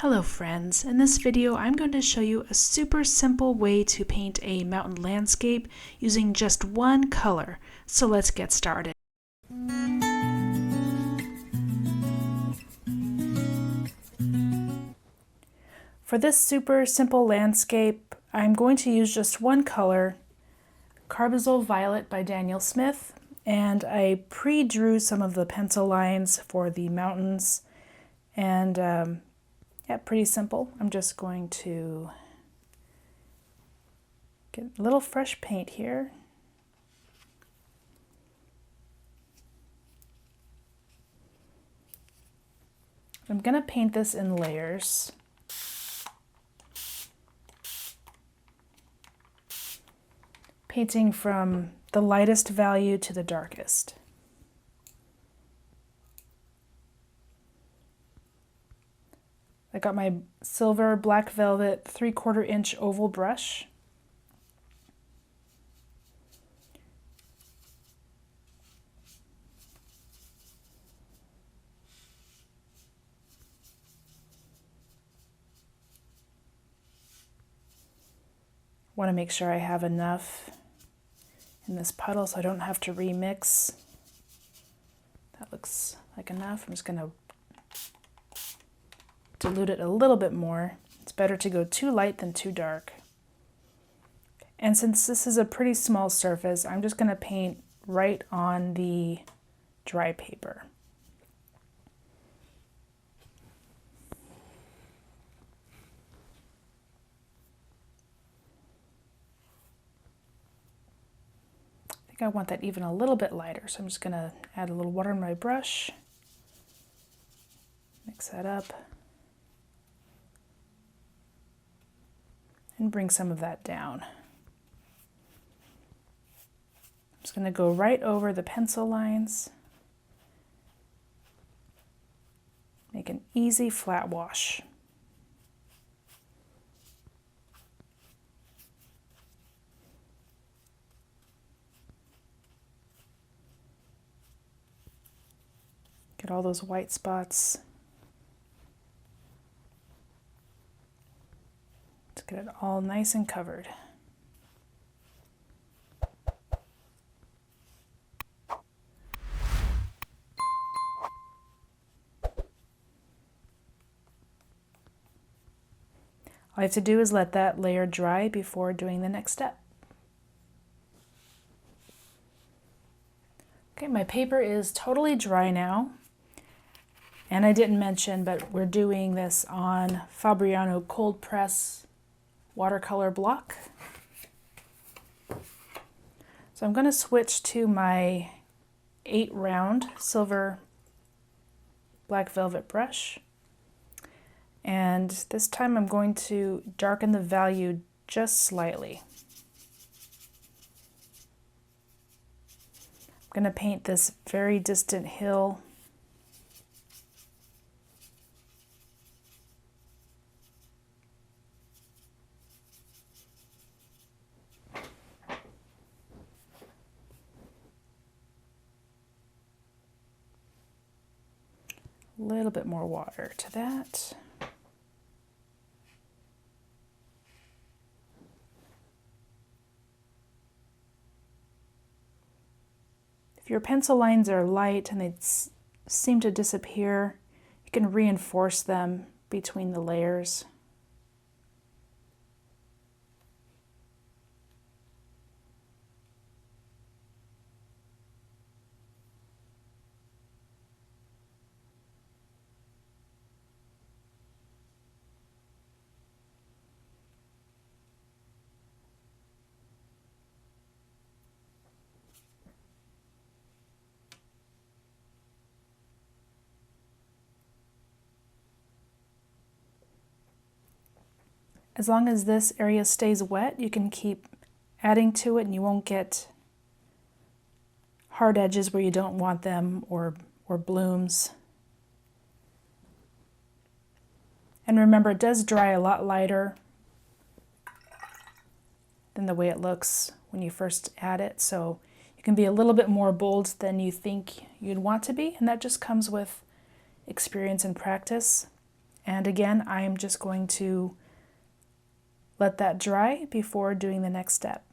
Hello friends, in this video I'm going to show you a super simple way to paint a mountain landscape using just one color. So let's get started. For this super simple landscape, I'm going to use just one color, Carbazole Violet by Daniel Smith, and I pre-drew some of the pencil lines for the mountains, and yeah, pretty simple. I'm just going to get a little fresh paint here. I'm going to paint this in layers. Painting from the lightest value to the darkest. I got my silver black velvet 3/4 inch oval brush. Want to make sure I have enough in this puddle so I don't have to remix. That looks like enough. I'm just going to dilute it a little bit more. It's better to go too light than too dark. And since this is a pretty small surface, I'm just going to paint right on the dry paper. I think I want that even a little bit lighter, so I'm just going to add a little water in my brush, mix that up, and bring some of that down. I'm just going to go right over the pencil lines, make an easy flat wash. Get all those white spots. Let's get it all nice and covered. All you have to do is let that layer dry before doing the next step. Okay, my paper is totally dry now. And I didn't mention, but we're doing this on Fabriano cold press watercolor block. So I'm going to switch to my 8 round silver black velvet brush. And this time I'm going to darken the value just slightly. I'm going to paint this very distant hill. A little bit more water to that. If your pencil lines are light and they seem to disappear, you can reinforce them between the layers. As long as this area stays wet, you can keep adding to it and you won't get hard edges where you don't want them or blooms. And remember, it does dry a lot lighter than the way it looks when you first add it, so you can be a little bit more bold than you think you'd want to be, and that just comes with experience and practice. And again, I'm just going to let that dry before doing the next step.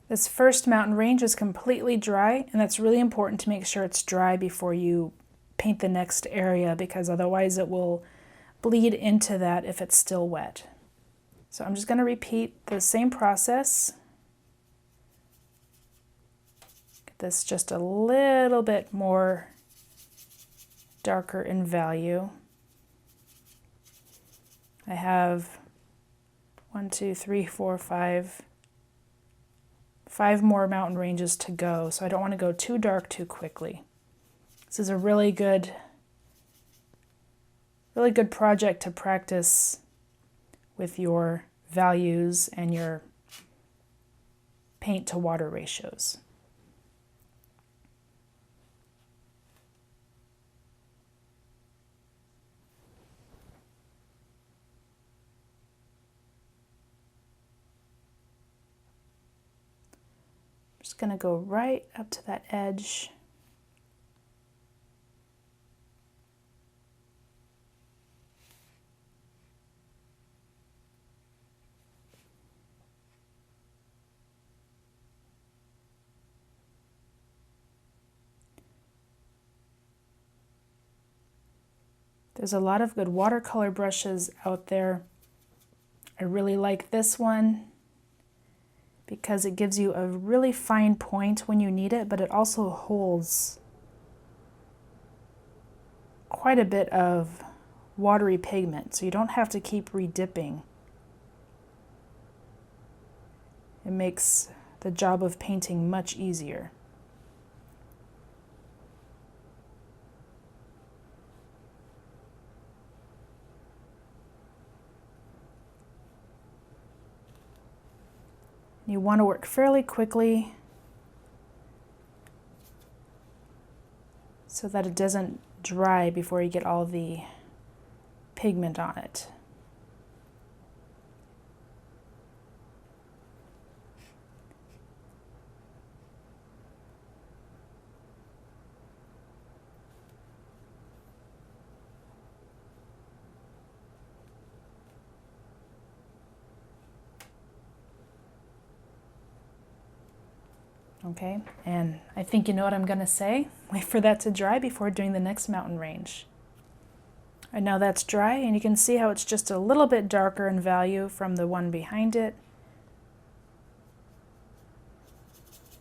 This first mountain range is completely dry, and that's really important to make sure it's dry before you paint the next area, because otherwise it will bleed into that if it's still wet. So I'm just going to repeat the same process. Get this just a little bit more darker in value. I have 1, 2, 3, 4, 5 more mountain ranges to go, so I don't want to go too dark too quickly. This is a really good project to practice with your values and your paint to water ratios. I'm just going to go right up to that edge. There's a lot of good watercolor brushes out there. I really like this one because it gives you a really fine point when you need it, but it also holds quite a bit of watery pigment, so you don't have to keep redipping. It makes the job of painting much easier. You want to work fairly quickly so that it doesn't dry before you get all the pigment on it. Okay, and I think you know what I'm going to say. Wait for that to dry before doing the next mountain range. And now that's dry, and you can see how it's just a little bit darker in value from the one behind it.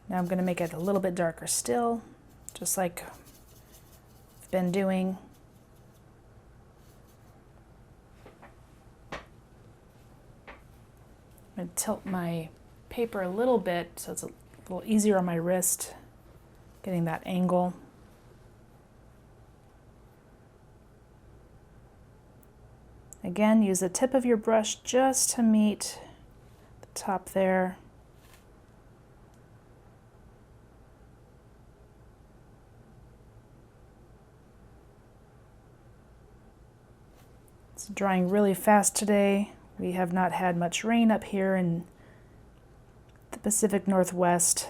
Now I'm going to make it a little bit darker still, just like I've been doing. I'm going to tilt my paper a little bit so it's a little easier on my wrist, getting that angle. Again, use the tip of your brush just to meet the top there. It's drying really fast today. We have not had much rain up here in the Pacific Northwest.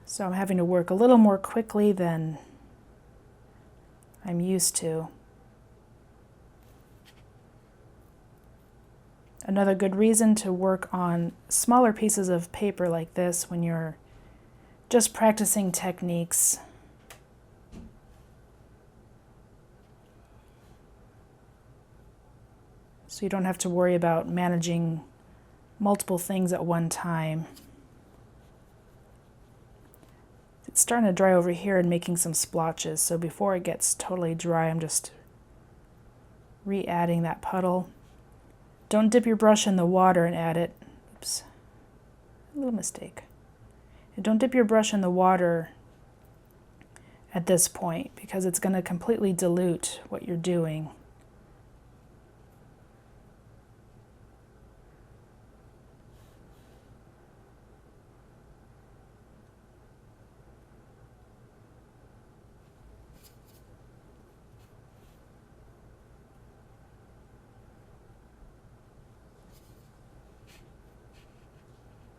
So I'm having to work a little more quickly than I'm used to. Another good reason to work on smaller pieces of paper like this when you're just practicing techniques. So you don't have to worry about managing multiple things at one time. It's starting to dry over here and making some splotches, so before it gets totally dry, I'm just re-adding that puddle. Don't dip your brush in the water and add it. Oops, a little mistake. And don't dip your brush in the water at this point because it's going to completely dilute what you're doing.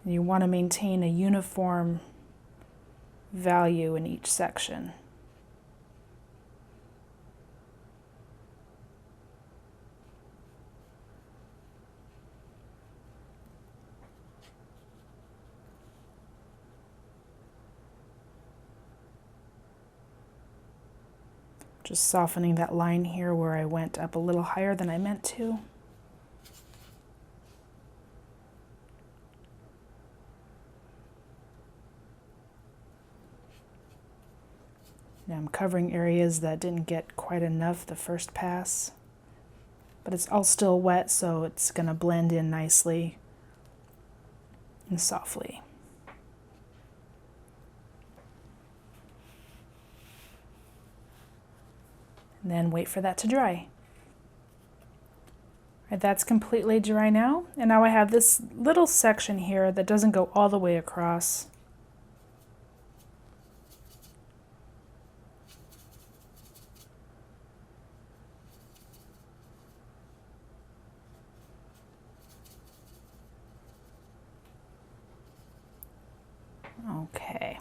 You want to maintain a uniform value in each section. Just softening that line here where I went up a little higher than I meant to. Now I'm covering areas that didn't get quite enough the first pass, but it's all still wet, so it's going to blend in nicely and softly. And then wait for that to dry. All right, that's completely dry now, and now I have this little section here that doesn't go all the way across. Okay.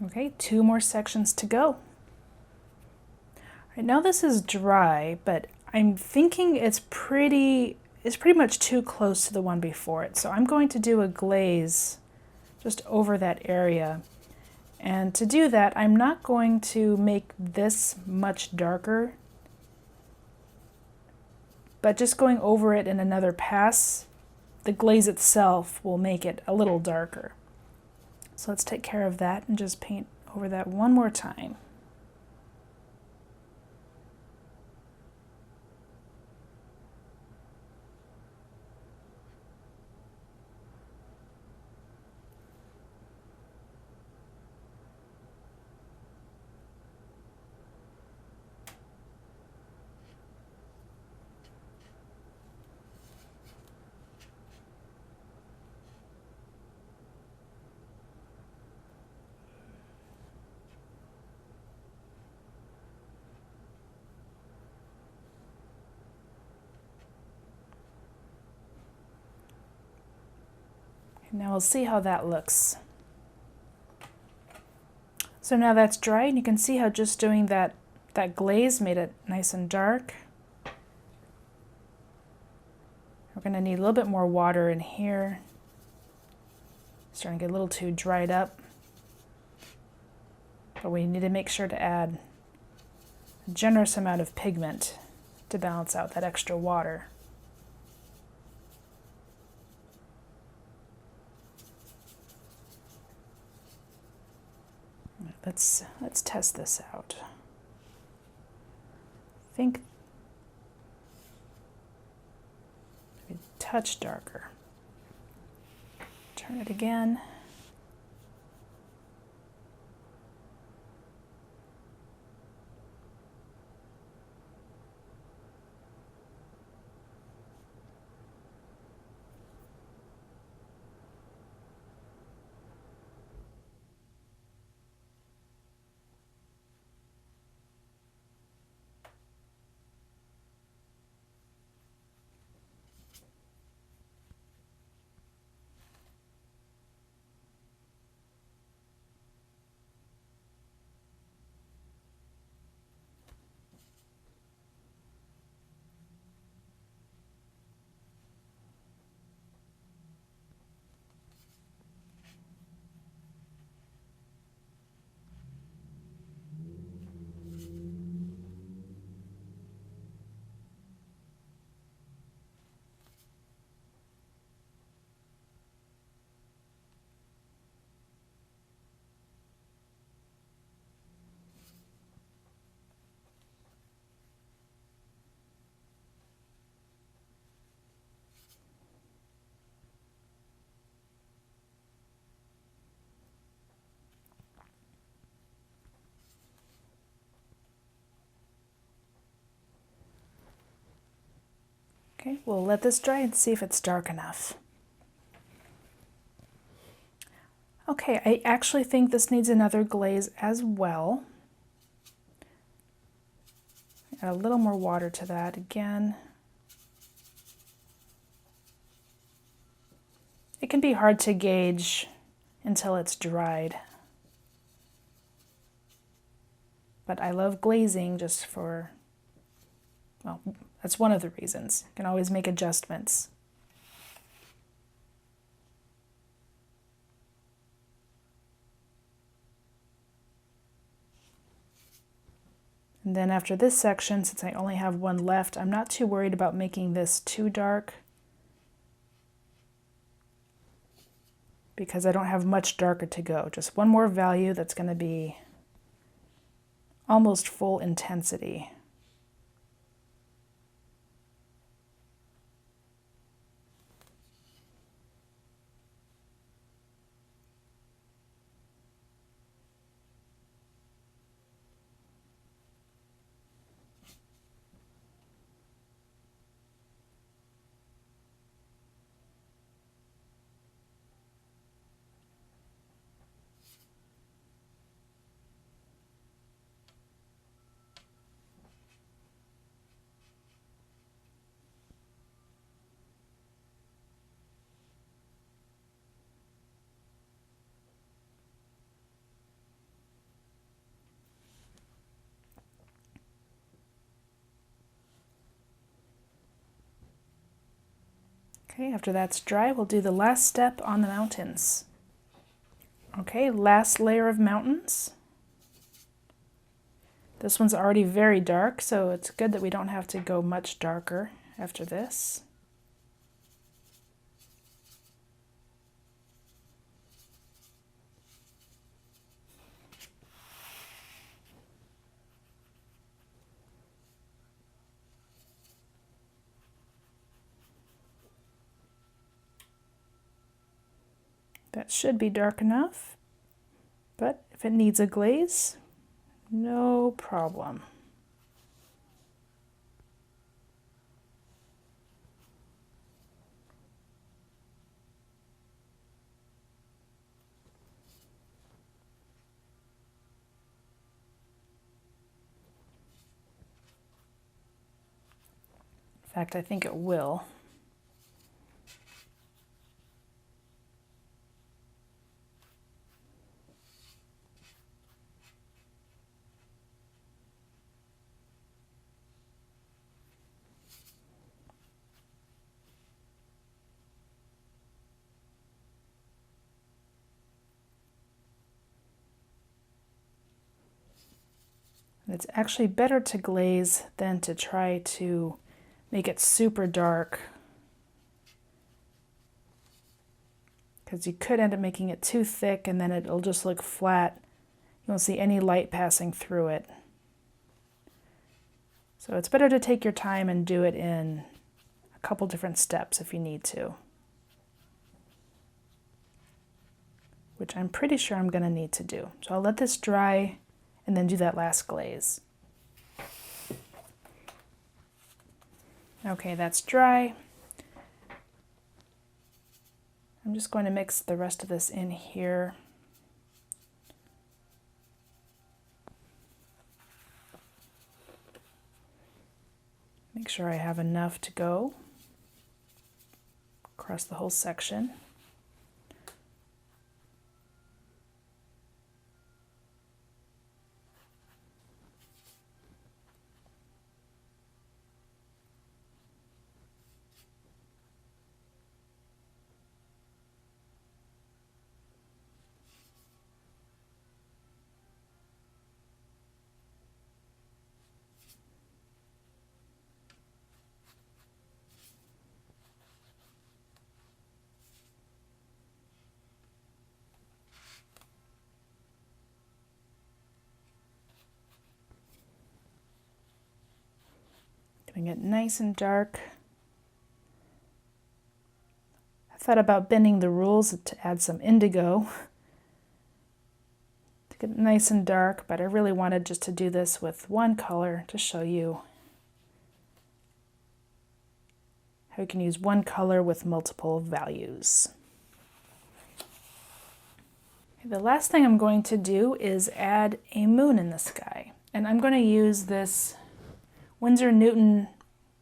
Okay, 2 more sections to go. All right, now this is dry, but I'm thinking it's pretty much too close to the one before it. So I'm going to do a glaze just over that area. And to do that, I'm not going to make this much darker, but just going over it in another pass, the glaze itself will make it a little darker. So let's take care of that and just paint over that one more time. Now we'll see how that looks. So now that's dry, and you can see how just doing that glaze made it nice and dark. We're going to need a little bit more water in here. Starting to get a little too dried up. But we need to make sure to add a generous amount of pigment to balance out that extra water. Let's test this out. I think maybe a touch darker. Turn it again. Okay, we'll let this dry and see if it's dark enough. Okay, I actually think this needs another glaze as well. Add a little more water to that again. It can be hard to gauge until it's dried. But I love glazing just for, well, that's one of the reasons. You can always make adjustments. And then after this section, since I only have one left, I'm not too worried about making this too dark because I don't have much darker to go. Just one more value that's going to be almost full intensity. Okay, after that's dry, we'll do the last step on the mountains. Okay, last layer of mountains. This one's already very dark, so it's good that we don't have to go much darker after this. That should be dark enough, but if it needs a glaze, no problem. In fact, I think it will. It's actually better to glaze than to try to make it super dark, because you could end up making it too thick and then it'll just look flat. You won't see any light passing through it. So it's better to take your time and do it in a couple different steps if you need to, which I'm pretty sure I'm going to need to do. So I'll let this dry and then do that last glaze. Okay, that's dry. I'm just going to mix the rest of this in here. Make sure I have enough to go across the whole section. Getting it nice and dark. I thought about bending the rules to add some indigo to get it nice and dark, but I really wanted just to do this with one color to show you how you can use one color with multiple values. The last thing I'm going to do is add a moon in the sky. And I'm going to use this Winsor Newton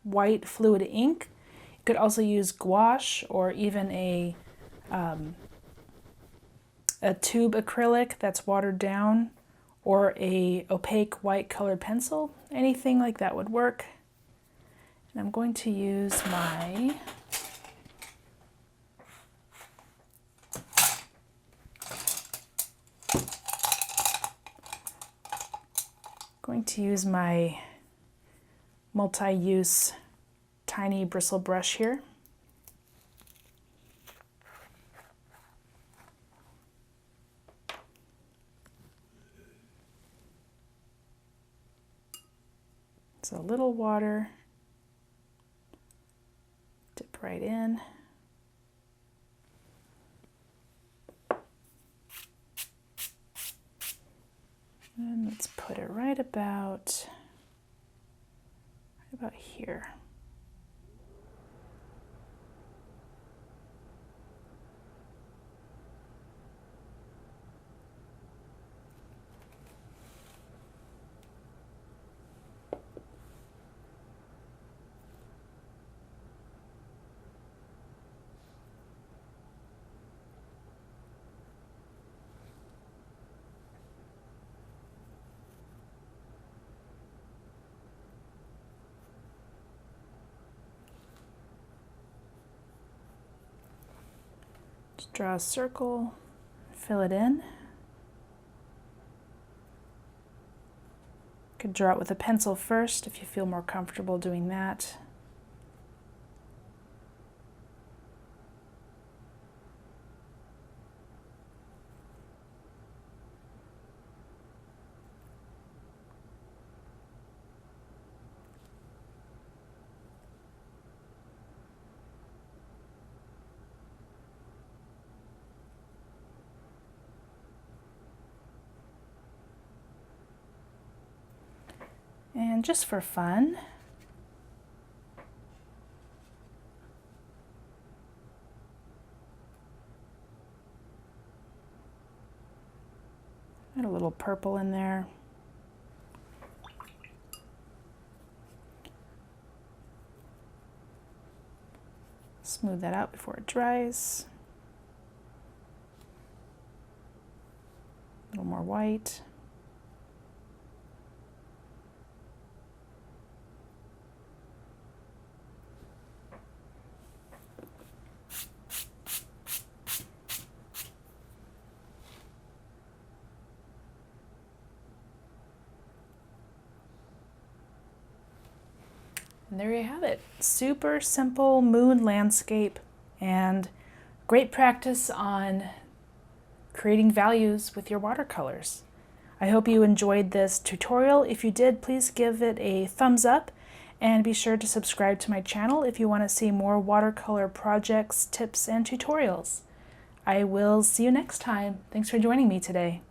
white fluid ink. You could also use gouache or even a tube acrylic that's watered down, or a opaque white colored pencil. Anything like that would work. And I'm going to use my multi-use tiny bristle brush here. So a little water, dip right in. And let's put it right about here. Just draw a circle, fill it in. You could draw it with a pencil first if you feel more comfortable doing that. And just for fun, add a little purple in there. Smooth that out before it dries. A little more white. And there you have it. Super simple moon landscape and great practice on creating values with your watercolors. I hope you enjoyed this tutorial. If you did, please give it a thumbs up and be sure to subscribe to my channel if you want to see more watercolor projects, tips, and tutorials. I will see you next time. Thanks for joining me today.